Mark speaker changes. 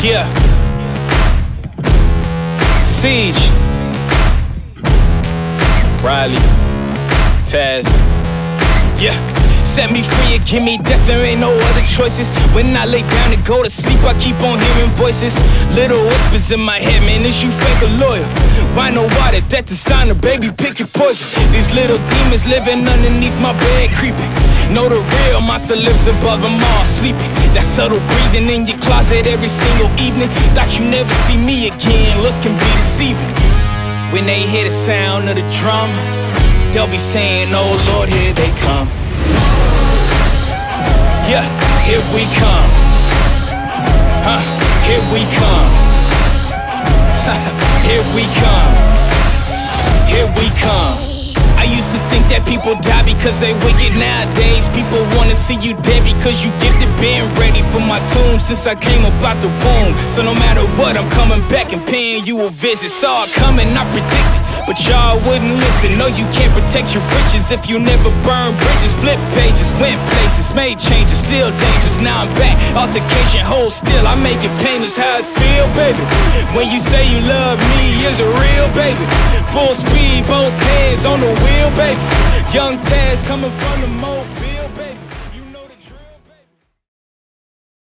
Speaker 1: Yeah. Siege. Riley. Taz. Yeah. Set me free and give me death, there ain't no other choices. When I lay down to go to sleep, I keep on hearing voices. Little whispers in my head, man, is you fake or loyal? Why no water, that designer, baby, pick your poison. These little demons living underneath my bed, creeping. Know the real monster lives above them all, sleeping. That subtle breathing in your closet every single evening. Thought you never see me again, looks can be deceiving. When they hear the sound of the drum, they'll be saying, oh Lord, here they come. Yeah, here we come. Here we come. Here we come. Here we come. I used to think that people die because they wicked. Nowadays people wanna see you dead because you gifted. Been ready for my tomb since I came up out the womb. So no matter what, I'm coming back and paying you a visit. Saw it coming, I predicted, but y'all wouldn't listen. No, you can't protect your riches if you never burn bridges. Flip pages, went places, made changes, still dangerous. Now I'm back, altercation, hold still. I make it painless how it feel, baby. When you say you love me, is it real, baby? Full speed, both hands on the wheel, baby. Young Taz coming from the moment.